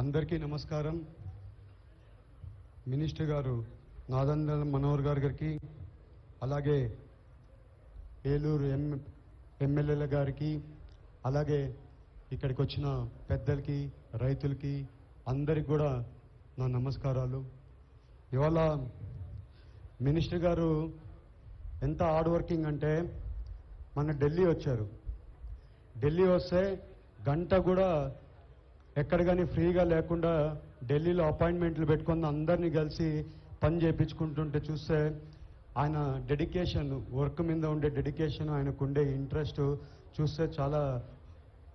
అందరికీ నమస్కారం. మినిస్టర్ గారు నాదెండ్ల మనోహర్ గారికి, అలాగే ఏలూరు ఎమ్మెల్యేల గారికి, అలాగే ఇక్కడికి వచ్చిన పెద్దలకి, రైతులకి అందరికి కూడా నా నమస్కారాలు. ఇవాళ మినిస్టర్ గారు ఎంత హార్డ్ వర్కింగ్ అంటే మన ఢిల్లీ వచ్చారు. ఢిల్లీ వస్తే గంట కూడా ఎక్కడ కానీ ఫ్రీగా లేకుండా ఢిల్లీలో అపాయింట్మెంట్లు పెట్టుకుని అందరినీ కలిసి పని చేయించుకుంటుంటే చూస్తే ఆయన డెడికేషన్, వర్క్ మీద ఉండే డెడికేషన్, ఆయనకు ఉండే ఇంట్రెస్ట్ చూస్తే చాలా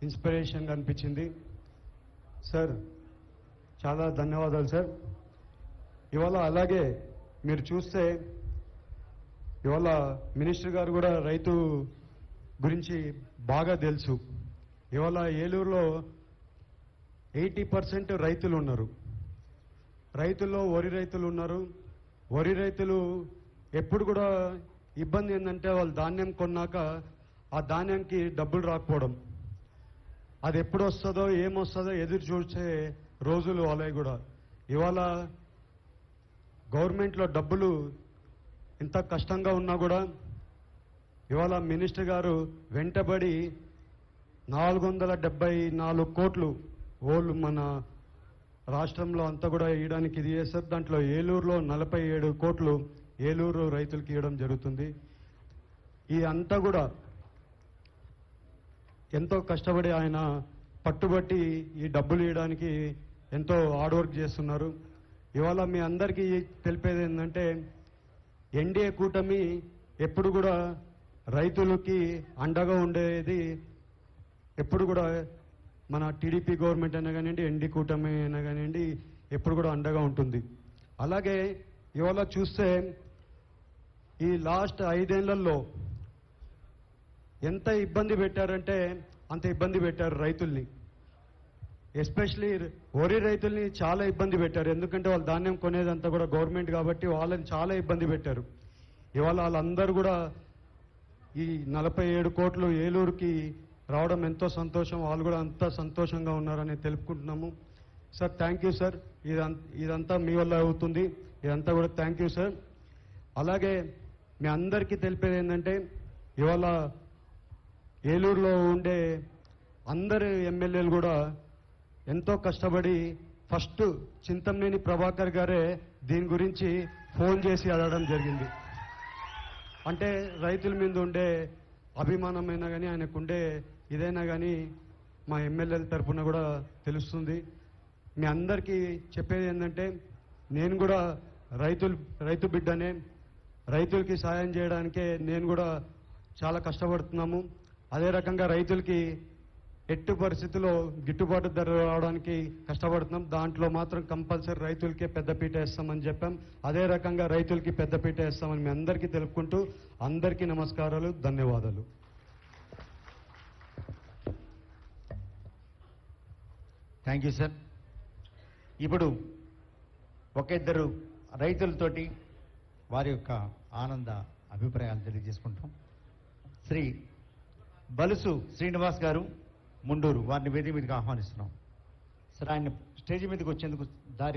ఇన్స్పిరేషన్గా అనిపించింది. సార్ చాలా ధన్యవాదాలు సార్. ఇవాళ అలాగే మీరు చూస్తే ఇవాళ మినిస్టర్ గారు కూడా రైతు గురించి బాగా తెలుసు. ఇవాళ ఏలూరులో 80% రైతులు ఉన్నారు. రైతుల్లో వరి రైతులు ఉన్నారు. వరి రైతులు ఎప్పుడు కూడా ఇబ్బంది ఏంటంటే వాళ్ళు ధాన్యం కొన్నాక ఆ ధాన్యానికి డబ్బులు రాకపోవడం, అది ఎప్పుడు వస్తుందో ఏమొస్తుందో ఎదురు చూసే రోజులు వాళ్ళవి కూడా. ఇవాళ గవర్నమెంట్లో డబ్బులు ఇంత కష్టంగా ఉన్నా కూడా ఇవాళ మినిస్టర్ గారు వెంటబడి 474 కోట్లు ఓళ్ళు మన రాష్ట్రంలో అంతా కూడా ఇవ్వడానికి ఇది చేస్తారు. దాంట్లో ఏలూరులో 47 కోట్లు ఏలూరు రైతులకి ఇవ్వడం జరుగుతుంది. ఈ అంతా కూడా ఎంతో కష్టపడి ఆయన పట్టుబట్టి ఈ డబ్బులు ఇవ్వడానికి ఎంతో హార్డ్ వర్క్ చేస్తున్నారు. ఇవాళ మీ అందరికీ తెలిపేది ఏంటంటే ఎన్డీఏ కూటమి ఎప్పుడు కూడా రైతులకి అండగా ఉండేది. ఎప్పుడు కూడా మన టీడీపీ గవర్నమెంట్ అయినా కానివ్వండి, ఎన్డీ కూటమి అయినా కానివ్వండి, ఎప్పుడు కూడా అండగా ఉంటుంది. అలాగే ఇవాళ చూస్తే ఈ లాస్ట్ 5 ఏళ్లలో ఎంత ఇబ్బంది పెట్టారంటే అంత ఇబ్బంది పెట్టారు రైతుల్ని. ఎస్పెషలీ వరి రైతుల్ని చాలా ఇబ్బంది పెట్టారు. ఎందుకంటే వాళ్ళు ధాన్యం కొనేదంతా కూడా గవర్నమెంట్ కాబట్టి వాళ్ళని చాలా ఇబ్బంది పెట్టారు. ఇవాళ వాళ్ళందరూ కూడా ఈ 47 కోట్లు ఏలూరుకి రావడం ఎంతో సంతోషం. వాళ్ళు కూడా అంతా సంతోషంగా ఉన్నారని తెలుపుకుంటున్నాము. Sir thank you sir. ఇదంతా మీ వల్ల అవుతుంది. ఇదంతా కూడా థ్యాంక్ యూ సార్. అలాగే మీ అందరికీ తెలిపేది ఏంటంటే ఇవాళ ఏలూరులో ఉండే అందరు ఎమ్మెల్యేలు కూడా ఎంతో కష్టపడి ఫస్ట్ చింతమనేని ప్రభాకర్ గారే దీని గురించి ఫోన్ చేసి అడగడం జరిగింది. అంటే రైతుల మీద ఉండే అభిమానమైనా కానీ, ఆయనకుండే ఇదైనా కానీ మా ఎమ్మెల్యేల తరఫున కూడా తెలుస్తుంది. మీ అందరికీ చెప్పేది ఏంటంటే నేను కూడా రైతు బిడ్డనే. రైతులకి సాయం చేయడానికే నేను కూడా చాలా కష్టపడుతున్నాము. అదే రకంగా రైతులకి ఎట్టు పరిస్థితుల్లో గిట్టుబాటు ధర రావడానికి కష్టపడుతున్నాం. దాంట్లో మాత్రం కంపల్సరీ రైతులకే పెద్దపీట వేస్తామని చెప్పాం. అదే రకంగా రైతులకి పెద్దపీట వేస్తామని మీ అందరికీ తెలుపుకుంటూ అందరికీ నమస్కారాలు, ధన్యవాదాలు. Thank you sir. ఇప్పుడు ఒక ఇద్దరు రైతులతోటి వారి యొక్క ఆనంద అభిప్రాయాలు తెలియజేసుకుంటాం. శ్రీ బలుసు శ్రీనివాస్ గారు ముండూరు, వారిని వేదిక మీదకి ఆహ్వానిస్తున్నాం. సార్ ఆయన స్టేజ్ మీదకి వచ్చేందుకు దారి